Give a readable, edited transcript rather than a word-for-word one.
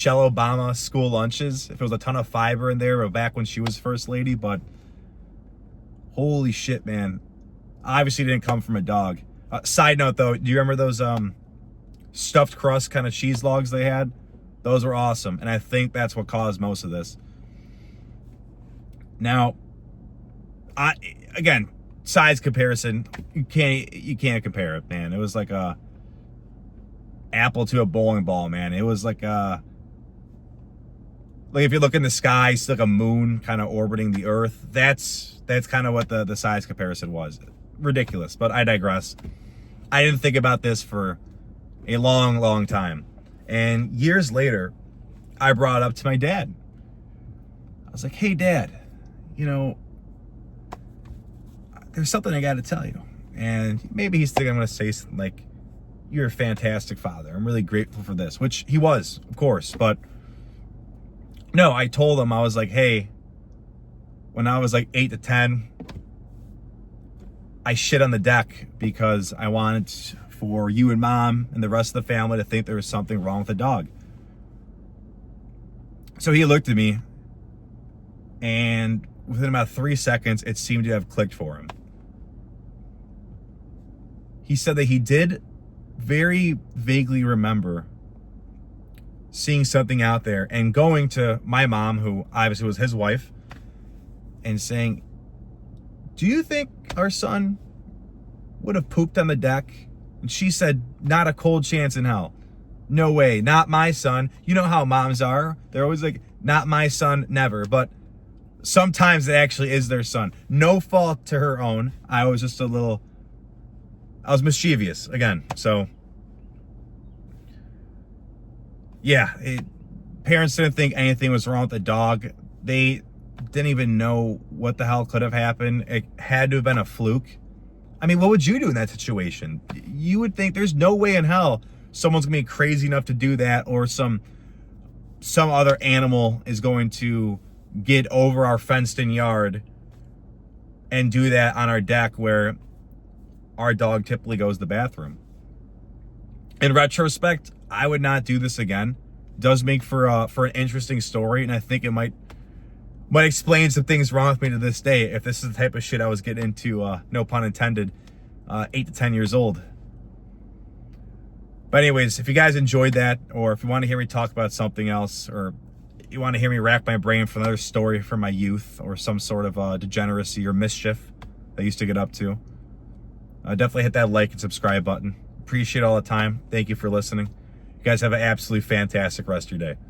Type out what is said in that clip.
Michelle Obama school lunches, if it was a ton of fiber in there, or back when she was first lady. But holy shit, man. Obviously didn't come from a dog. Side note though, do you remember those stuffed crust kind of cheese logs they had? Those were awesome, and I think that's what caused most of this. Now, again, size comparison, you can't compare it, man. It was like a apple to a bowling ball, man. It was like if you look in the sky, it's like a moon kind of orbiting the earth. That's kind of what the size comparison was. Ridiculous, but I digress. I didn't think about this for a long time. And years later, I brought it up to my dad. I was like, hey, Dad, you know, there's something I got to tell you. And maybe he's thinking I'm going to say something like, you're a fantastic father. I'm really grateful for this, which he was, of course. But no, I told him, I was like, hey, when I was like 8 to 10, I shit on the deck because I wanted for you and Mom and the rest of the family to think there was something wrong with the dog. So he looked at me, and within about 3 seconds, it seemed to have clicked for him. He said that he did very vaguely remember seeing something out there and going to my mom, who obviously was his wife, and saying, do you think our son would have pooped on the deck? And she said, not a cold chance in hell. No way, not my son. You know how moms are. They're always like, not my son, never. But sometimes it actually is their son. No fault to her own. I was mischievous again. So yeah, parents didn't think anything was wrong with the dog. They didn't even know what the hell could have happened. It had to have been a fluke. I mean, what would you do in that situation? You would think there's no way in hell someone's gonna be crazy enough to do that, or some other animal is going to get over our fenced-in yard and do that on our deck where our dog typically goes to the bathroom. In retrospect, I would not do this again. It does make for an interesting story, and I think it might explain some things wrong with me to this day if this is the type of shit I was getting into, no pun intended, 8 to 10 years old. But anyways, if you guys enjoyed that, or if you want to hear me talk about something else, or you want to hear me rack my brain for another story from my youth, or some sort of degeneracy or mischief I used to get up to, definitely hit that like and subscribe button. Appreciate all the time. Thank you for listening. You guys have an absolutely fantastic rest of your day.